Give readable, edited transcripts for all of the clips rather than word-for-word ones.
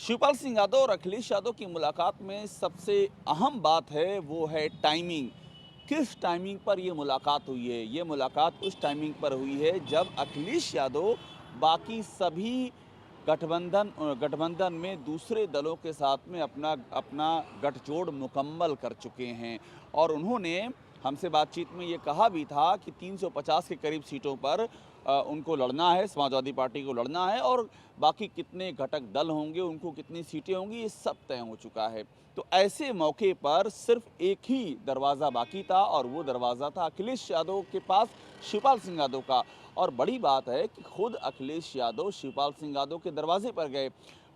शिवपाल सिंह यादव और अखिलेश यादव की मुलाकात में सबसे अहम बात है वो है टाइमिंग। किस टाइमिंग पर ये मुलाकात हुई है? ये मुलाकात उस टाइमिंग पर हुई है जब अखिलेश यादव बाकी सभी गठबंधन में दूसरे दलों के साथ में अपना अपना गठजोड़ मुकम्मल कर चुके हैं। और उन्होंने हमसे बातचीत में ये कहा भी था कि 350 के करीब सीटों पर उनको लड़ना है, समाजवादी पार्टी को लड़ना है, और बाकी कितने घटक दल होंगे, उनको कितनी सीटें होंगी, ये सब तय हो चुका है। तो ऐसे मौके पर सिर्फ एक ही दरवाज़ा बाकी था और वो दरवाज़ा था अखिलेश यादव के पास शिवपाल सिंह यादव का। और बड़ी बात है कि खुद अखिलेश यादव शिवपाल सिंह यादव के दरवाजे पर गए।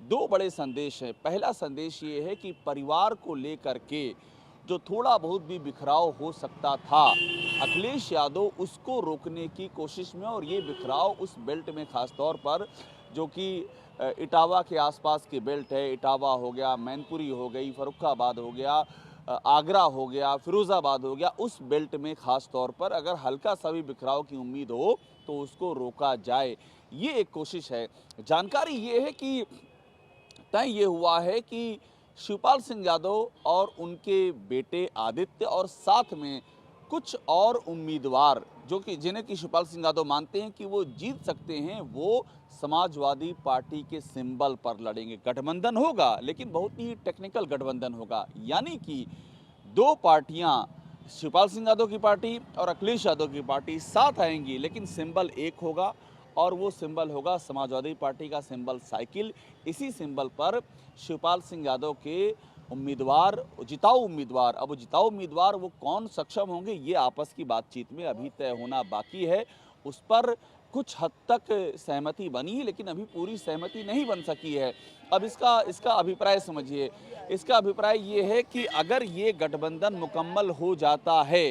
दो बड़े संदेश हैं। पहला संदेश ये है कि परिवार को लेकर के जो थोड़ा बहुत भी बिखराव हो सकता था, अखिलेश यादव उसको रोकने की कोशिश में, और ये बिखराव उस बेल्ट में खास तौर पर जो कि इटावा के आसपास की बेल्ट है, इटावा हो गया, मैनपुरी हो गई, फर्रुखाबाद हो गया, आगरा हो गया, फिरोज़ाबाद हो गया, उस बेल्ट में ख़ास तौर पर अगर हल्का सा भी बिखराव की उम्मीद हो तो उसको रोका जाए, ये एक कोशिश है। जानकारी ये है कि तय ये हुआ है कि शिवपाल सिंह यादव और उनके बेटे आदित्य और साथ में कुछ और उम्मीदवार जो कि जिन्हें कि शिवपाल सिंह यादव मानते हैं कि वो जीत सकते हैं, वो समाजवादी पार्टी के सिंबल पर लड़ेंगे। गठबंधन होगा लेकिन बहुत ही टेक्निकल गठबंधन होगा, यानी कि दो पार्टियां, शिवपाल सिंह यादव की पार्टी और अखिलेश यादव की पार्टी साथ आएंगी, लेकिन सिंबल एक होगा और वो सिंबल होगा समाजवादी पार्टी का सिंबल साइकिल। इसी सिंबल पर शिवपाल सिंह यादव के उम्मीदवार, जिताऊ उम्मीदवार, अब जिताऊ उम्मीदवार वो कौन सक्षम होंगे, ये आपस की बातचीत में अभी तय होना बाकी है। उस पर कुछ हद तक सहमति बनी है, लेकिन अभी पूरी सहमति नहीं बन सकी है। अब इसका अभिप्राय समझिए। इसका अभिप्राय ये है कि अगर ये गठबंधन मुकम्मल हो जाता है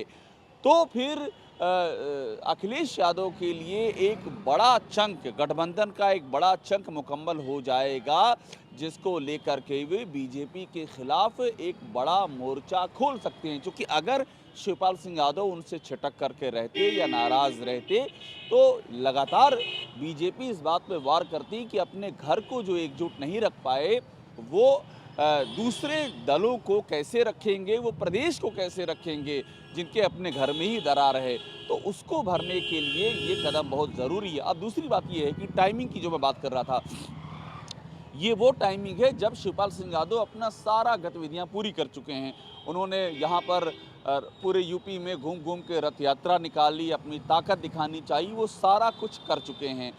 तो फिर अखिलेश यादव के लिए एक बड़ा चंक, गठबंधन का एक बड़ा चंक मुकम्मल हो जाएगा, जिसको लेकर के वे बीजेपी के खिलाफ एक बड़ा मोर्चा खोल सकते हैं। क्योंकि अगर शिवपाल सिंह यादव उनसे छिटक करके रहते या नाराज रहते तो लगातार बीजेपी इस बात पे वार करती कि अपने घर को जो एकजुट नहीं रख पाए वो दूसरे दलों को कैसे रखेंगे, वो प्रदेश को कैसे रखेंगे जिनके अपने घर में ही दरार है। तो उसको भरने के लिए ये कदम बहुत ज़रूरी है। अब दूसरी बात ये है कि टाइमिंग की जो मैं बात कर रहा था, ये वो टाइमिंग है जब शिवपाल सिंह यादव अपना सारा गतिविधियां पूरी कर चुके हैं। उन्होंने यहाँ पर पूरे यूपी में घूम घूम के रथ यात्रा निकाली, अपनी ताकत दिखानी चाहिए, वो सारा कुछ कर चुके हैं।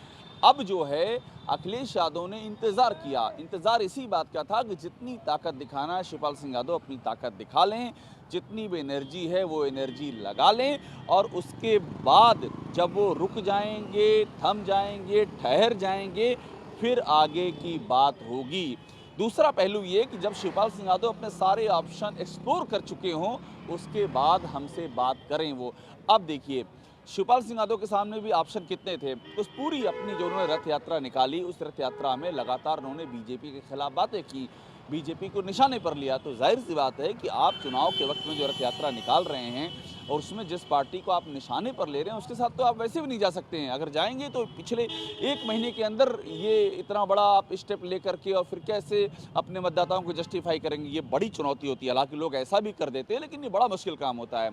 अब जो है अखिलेश यादव ने इंतज़ार किया। इंतज़ार इसी बात का था कि जितनी ताकत दिखाना है शिवपाल सिंह यादव अपनी ताकत दिखा लें, जितनी भी एनर्जी है वो एनर्जी लगा लें, और उसके बाद जब वो रुक जाएंगे, थम जाएंगे, ठहर जाएंगे, फिर आगे की बात होगी। दूसरा पहलू ये कि जब शिवपाल सिंह यादव अपने सारे ऑप्शन एक्सप्लोर कर चुके हों, उसके बाद हमसे बात करें वो। अब देखिए, शिवपाल सिंह यादव के सामने भी ऑप्शन कितने थे। उस पूरी अपनी जो उन्होंने रथ यात्रा निकाली, उस रथ यात्रा में लगातार उन्होंने बीजेपी के खिलाफ बातें की, बीजेपी को निशाने पर लिया। तो जाहिर सी बात है कि आप चुनाव के वक्त में जो रथ यात्रा निकाल रहे हैं और उसमें जिस पार्टी को आप निशाने पर ले रहे हैं उसके साथ तो आप वैसे भी नहीं जा सकते हैं। अगर जाएंगे तो पिछले एक महीने के अंदर ये इतना बड़ा आप स्टेप लेकर के और फिर कैसे अपने मतदाताओं को जस्टिफाई करेंगे, ये बड़ी चुनौती होती है। हालांकि लोग ऐसा भी कर देते हैं, लेकिन ये बड़ा मुश्किल काम होता है।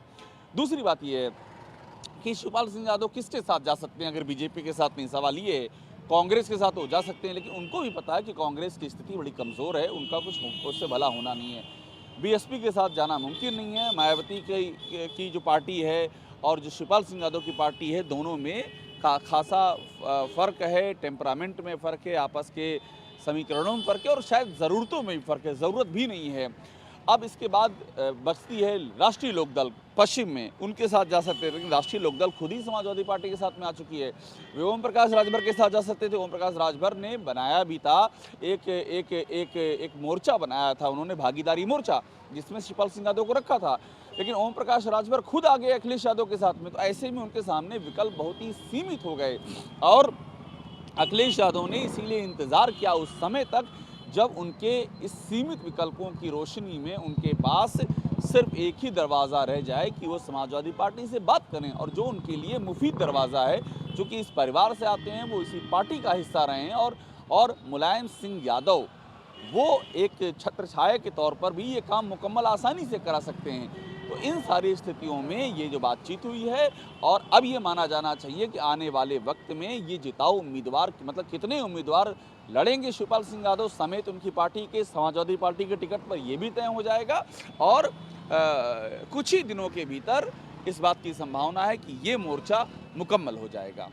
दूसरी बात ये है कि शिवपाल सिंह यादव किसके साथ जा सकते हैं, अगर बीजेपी के साथ नहीं। सवाल ये है, कांग्रेस के साथ वो जा सकते हैं, लेकिन उनको भी पता है कि कांग्रेस की स्थिति बड़ी कमज़ोर है, उनका कुछ उससे भला होना नहीं है। बीएसपी के साथ जाना मुमकिन नहीं है। मायावती की जो पार्टी है और जो शिवपाल सिंह यादव की पार्टी है, दोनों में खासा फ़र्क है, टेम्परामेंट में फ़र्क है, आपस के समीकरणों में फ़र्क है, और शायद ज़रूरतों में भी फ़र्क है, ज़रूरत भी नहीं है। अब इसके बाद बचती है राष्ट्रीय लोकदल पश्चिम में, उनके साथ जा सकते थे, लेकिन राष्ट्रीय लोकदल खुद ही समाजवादी पार्टी के साथ में आ चुकी है। वे ओम प्रकाश राजभर के साथ जा सकते थे। ओम प्रकाश राजभर ने बनाया भी था एक मोर्चा बनाया था उन्होंने, भागीदारी मोर्चा, जिसमें शिवपाल सिंह यादव को रखा था, लेकिन ओम प्रकाश राजभर खुद आ गए अखिलेश यादव के साथ में। तो ऐसे में उनके सामने विकल्प बहुत ही सीमित हो गए, और अखिलेश यादव ने इसीलिए इंतज़ार किया उस समय तक जब उनके इस सीमित विकल्पों की रोशनी में उनके पास सिर्फ एक ही दरवाज़ा रह जाए कि वो समाजवादी पार्टी से बात करें, और जो उनके लिए मुफीद दरवाज़ा है, जो कि इस परिवार से आते हैं, वो इसी पार्टी का हिस्सा रहे हैं, और मुलायम सिंह यादव वो एक छत्रछाया के तौर पर भी ये काम मुकम्मल आसानी से करा सकते हैं। तो इन सारी स्थितियों में ये जो बातचीत हुई है और अब ये माना जाना चाहिए कि आने वाले वक्त में ये जिताऊ उम्मीदवार मतलब कितने उम्मीदवार लड़ेंगे शिवपाल सिंह यादव समेत उनकी पार्टी के समाजवादी पार्टी के टिकट पर ये भी तय हो जाएगा और कुछ ही दिनों के भीतर इस बात की संभावना है कि ये मोर्चा मुकम्मल हो जाएगा।